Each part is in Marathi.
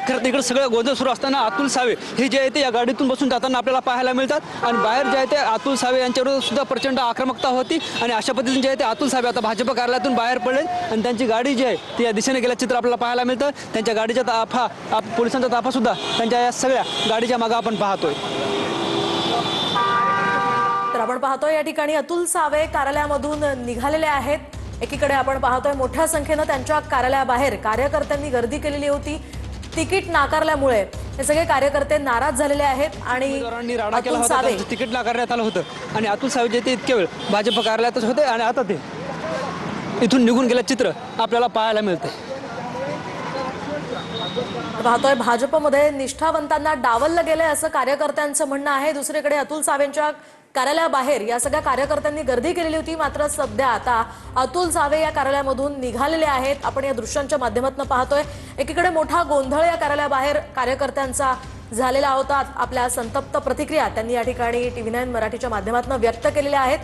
खरं इकडे सगळं गोंधळ सुरू असताना अतुल सावे हे जे आहे ते या गाडीतून बसून जाताना आपल्याला पाहायला मिळतात आणि बाहेर जे आहे ते अतुल सावे यांच्यावर सुद्धा प्रचंड आक्रमकता होती आणि अशा पद्धतीने जे आहे ते अतुल सावे आता भाजप कार्यालयातून बाहेर पडले आणि त्यांची गाडी जी आहे ती या दिशेने गेल्या चित्र आपल्याला पाहायला मिळतं। त्यांच्या गाडीचा ताफा पोलिसांचा ताफा सुद्धा त्यांच्या या सगळ्या गाडीच्या मागे आपण पाहतोय। तर आपण पाहतोय या ठिकाणी अतुल सावे कार्यालयामधून निघालेले आहेत। एकीकडे आपण पाहतोय मोठ्या संख्येने त्यांच्या कार्यालयाबाहेर कार्यकर्त्यांनी गर्दी केलेली होती। तिकीट नाकारल्यामुळे हे सगळे कार्यकर्ते नाराज झालेले आहेत आणि अतुल सावे तिकीट नाकारण्यात आलं होतं आणि अतुल सावे जे ते इतके वेळ भाजप कार्यालयातच होते आणि आता ते इथून निघून गेलं चित्र आपल्याला पाहायला मिळते। पाहतोय भाजपमध्ये निष्ठावंतांना डावललं गेलंय असं कार्यकर्त्यांचं म्हणणं आहे। दुसरीकडे अतुल सावेंच्या कार्यालयाबाहेर या सगळ्या कार्यकर्त्यांनी गर्दी केलेली होती, मात्र सध्या आता अतुल सावे या कार्यालयामधून निघालेले आहेत। आपण या दृश्यांच्या माध्यमातून पाहतोय एकीकडे मोठा गोंधळ या कार्यालयाबाहेर कार्यकर्त्यांचा झालेला होता। आपल्या संतप्त प्रतिक्रिया त्यांनी या ठिकाणी TV9 मराठीच्या माध्यमातून व्यक्त केलेल्या आहेत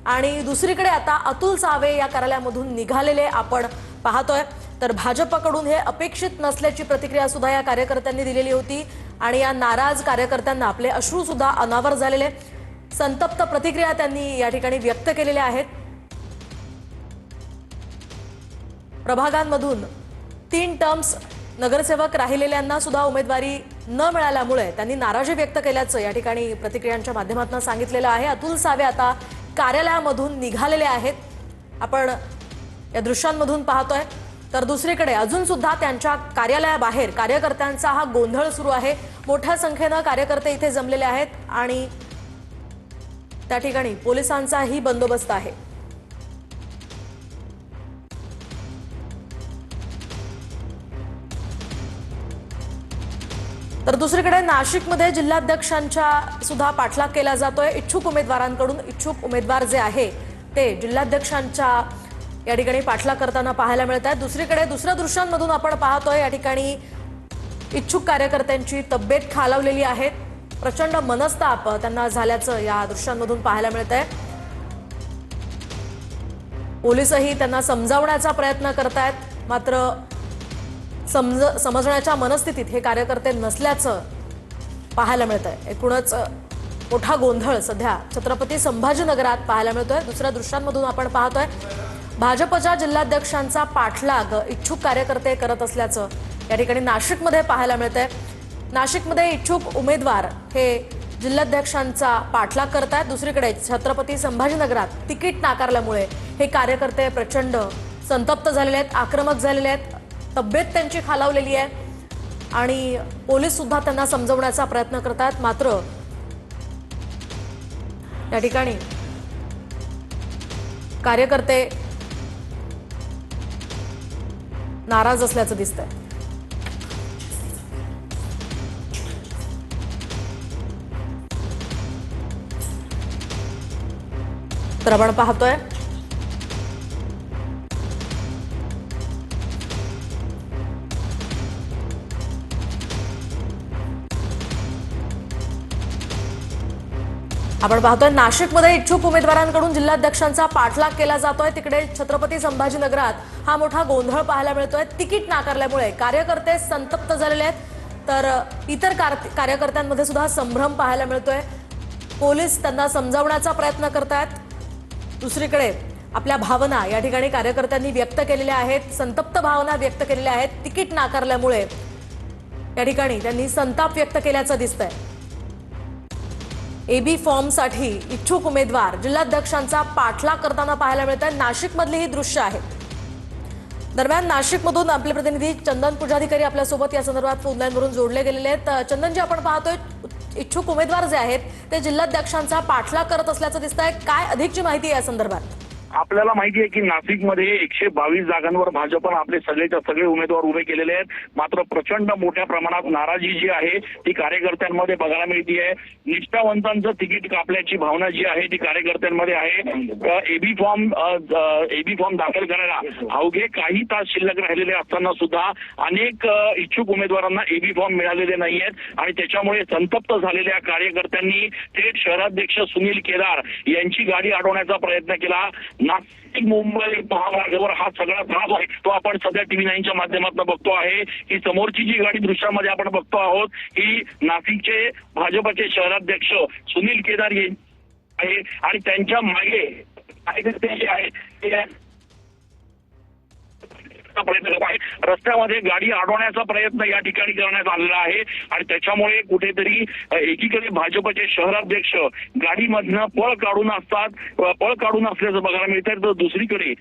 आणि दुसरीकडे आता अतुल सावे या कार्यालयामधून निघालेले आपण पाहतोय। तर भाजपकडून हे अपेक्षित नसल्याची प्रतिक्रिया सुद्धा या कार्यकर्त्यांनी दिलेली होती आणि या नाराज कार्यकर्त्यांना आपले अश्रू सुद्धा अनावर झालेले, संतप्त प्रतिक्रिया त्यांनी या ठिकाणी व्यक्त केलेल्या आहेत। प्रभागांमधून 3 टर्म्स नगरसेवक राहिलेल्यांना सुद्धा उमेदवारी न मिळाल्यामुळे त्यांनी नाराजी व्यक्त केल्याचं या ठिकाणी प्रतिक्रियांच्या माध्यमातून सांगितलेलं आहे। अतुल सावे आता कार्यालयामधून निघालेले आहेत, आपण या दृश्यांमधून पाहतोय। तर दुसरीकडे अजून सुद्धा त्यांच्या कार्यालयाबाहेर कार्यकर्त्यांचा हा गोंधळ सुरू आहे। मोठ्या संख्येने कार्यकर्ते इथे जमलेले आहेत आणि त्या ठिकाणी पोलिसांचाही बंदोबस्त आहे। तर दुसरीकडे नाशिकमध्ये जिल्हाध्यक्षांच्या सुद्धा पाठलाग केला जातोय। इच्छुक उमेदवारांकडून इच्छुक उमेदवार जे आहे ते जिल्हाध्यक्षांच्या या ठिकाणी पाठलाग करताना पाहायला मिळत आहे। दुसरीकडे दुसऱ्या दृश्यांमधून आपण पाहतोय या ठिकाणी इच्छुक कार्यकर्त्यांची तब्येत खालावलेली आहे, प्रचंड मनस्ताप त्यांना झाल्याचं या दृश्यांमधून पाहायला मिळत आहे। पोलिसही त्यांना समजावण्याचा प्रयत्न करतायत, मात्र समजण्याच्या मनस्थितीत हे कार्यकर्ते नसल्याचं पाहायला मिळत आहे। एकूणच मोठा गोंधळ सध्या छत्रपती संभाजीनगरात पाहायला मिळतोय। दुसऱ्या दृश्यांमधून आपण पाहतोय भाजपच्या जिल्हाध्यक्षांचा पाठलाग इच्छुक कार्यकर्ते करत असल्याचं या ठिकाणी नाशिकमध्ये पाहायला मिळतंय। नाशिकमध्ये इच्छुक उमेदवार हे जिल्हाध्यक्षांचा पाठलाग करतात। दुसरीकडे छत्रपती संभाजीनगरात तिकीट नाकारल्यामुळे हे कार्यकर्ते प्रचंड संतप्त झालेले आहेत, आक्रमक झालेले आहेत, तब्येत त्यांची खालावलेली आहे आणि पोलीस सुद्धा त्यांना समजवण्याचा प्रयत्न करतात, मात्र या ठिकाणी कार्यकर्ते नाराज असल्याचं दिसतंय। तर आपण पाहतोय नाशिकमध्ये इच्छुक उमेदवारांकडून जिल्हाध्यक्षांचा पाठलाग केला जातोय। तिकडे छत्रपती संभाजीनगरात हा मोठा गोंधळ पाहायला मिळतोय। तिकीट नाकारल्यामुळे कार्यकर्ते संतप्त झालेले आहेत, तर इतर कार्यकर्त्यांमध्ये सुद्धा संभ्रम पाहायला मिळतोय। पोलीस त्यांना समजावण्याचा प्रयत्न करतायत। दुसरीकडे आपल्या भावना या ठिकाणी कार्यकर्त्यांनी व्यक्त केलेल्या आहेत, संतप्त भावना व्यक्त केलेल्या आहेत। तिकीट नाकारल्यामुळे या ठिकाणी त्यांनी संताप व्यक्त केल्याचं दिसतंय। एबी फॉर्मसाठी इच्छुक उमेदवार जिल्हाध्यक्षांचा पाठलाग करताना पाहायला मिळतात। नाशिकमधली ही दृश्य आहेत। दरम्यान नाशिकमधून आपले प्रतिनिधी चंदन पुजाधिकारी आपल्यासोबत या संदर्भात फोन लाईनवरून जोडले गेलेले आहेत। चंदनजी, आपण पाहतोय इच्छुक उमेदवार जे आहेत ते जिल्हाध्यक्षांचा पाठलाग करत असल्याचं दिसतंय, काय अधिकची माहिती या संदर्भात? आपल्याला माहिती आहे की नाशिकमध्ये 122 जागांवर भाजपनं आपले सगळेच्या सगळे उमेदवार उभे केलेले आहेत, मात्र प्रचंड मोठ्या प्रमाणात नाराजी जी आहे ती कार्यकर्त्यांमध्ये बघायला मिळते आहे। निष्ठावंतांचं तिकीट कापल्याची भावना जी आहे ती कार्यकर्त्यांमध्ये आहे। एबी फॉर्म दाखल करायला अवघे काही तास शिल्लक राहिलेले असताना सुद्धा अनेक इच्छुक उमेदवारांना एबी फॉर्म मिळालेले नाही आहेत आणि त्याच्यामुळे संतप्त झालेल्या कार्यकर्त्यांनी थेट शहराध्यक्ष सुनील केदार यांची गाडी अडवण्याचा प्रयत्न केला। नाशिक मुंबई महामार्गावर हा सगळा त्रास आहे तो आपण सध्या टीव्ही 9च्या माध्यमातून बघतो आहे की समोरची जी गाडी दृश्यामध्ये आपण बघतो आहोत ही नाशिकचे भाजपचे शहराध्यक्ष सुनील केदार आहे आणि त्यांच्या मागे कार्यकर्ते जे आहे ते प्रयत्न करत आहे. रस्त्यामध्ये गाडी अडवण्याचा प्रयत्न या ठिकाणी करण्यात आलेला आहे आणि त्याच्यामुळे कुठेतरी एकीकडे भाजपचे शहराध्यक्ष गाडीमधनं पळ काढून असल्याचं बघायला मिळतंय तर दुसरीकडे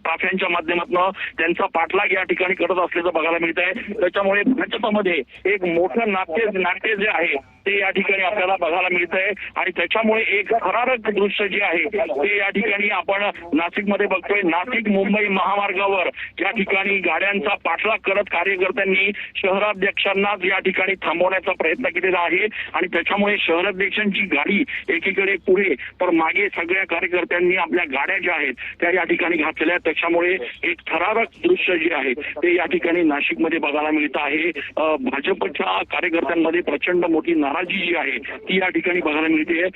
ताफ्यांच्या माध्यमातून त्यांचा पाठलाग या ठिकाणी करत असल्याचं बघायला मिळत आहे. त्याच्यामुळे भाजपमध्ये एक मोठं नाट्य जे आहे ते या ठिकाणी आपल्याला बघायला मिळत आहे आणि त्याच्यामुळे एक थरारक दृश्य जे आहे ते या ठिकाणी आपण नाशिकमध्ये बघतोय. नाशिक मुंबई महामार्गावर या ठिकाणी गाड्यांचा पाठलाग करत कार्यकर्त्यांनी शहराध्यक्षांना या ठिकाणी थांबवण्याचा प्रयत्न केलेला आहे आणि त्याच्यामुळे शहराध्यक्षांची गाडी एकीकडे पुढे तर मागे सगळ्या कार्यकर्त्यांनी आपल्या गाड्या ज्या आहेत त्या या ठिकाणी घातलेल्या आहेत. त्याच्यामुळे एक थरारक दृश्य जे आहे ते या ठिकाणी नाशिकमध्ये बघायला मिळत आहे. भाजपच्या कार्यकर्त्यांमध्ये प्रचंड मोठी नाराजी जी आहे ती या ठिकाणी बघायला मिळते.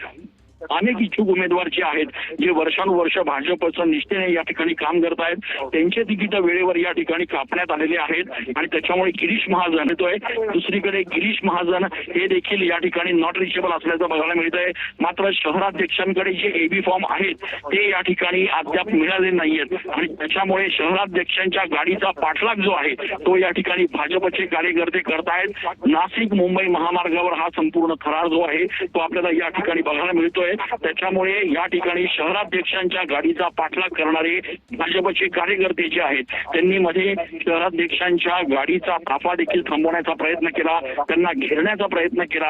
अनेक इच्छुक उमेदवार जे आहेत जे वर्षानुवर्ष भाजपचं निष्ठेने या ठिकाणी काम करत आहेत त्यांचे तिकीट वेळेवर या ठिकाणी कापण्यात आलेले आहेत आणि त्याच्यामुळे गिरीश महाजन येतोय. दुसरीकडे गिरीश महाजन हे देखील या ठिकाणी नॉट रिचेबल असल्याचं बघायला मिळत आहे. मात्र शहराध्यक्षांकडे जे एबी फॉर्म आहेत ते या ठिकाणी अद्याप मिळाले नाहीयेत आणि त्याच्यामुळे शहराध्यक्षांच्या गाडीचा पाठलाग जो आहे तो या ठिकाणी भाजपचे कार्यकर्ते करतायत. नाशिक मुंबई महामार्गावर हा संपूर्ण थरार जो आहे तो आपल्याला या ठिकाणी बघायला मिळतोय. त्याच्यामुळे या ठिकाणी शहराध्यक्षांच्या गाडीचा पाठलाग करणारे भाजपचे कार्यकर्ते जे आहेत त्यांनी मध्ये शहराध्यक्षांच्या गाडीचा ताफा देखील थांबवण्याचा प्रयत्न केला, त्यांना घेरण्याचा प्रयत्न केला.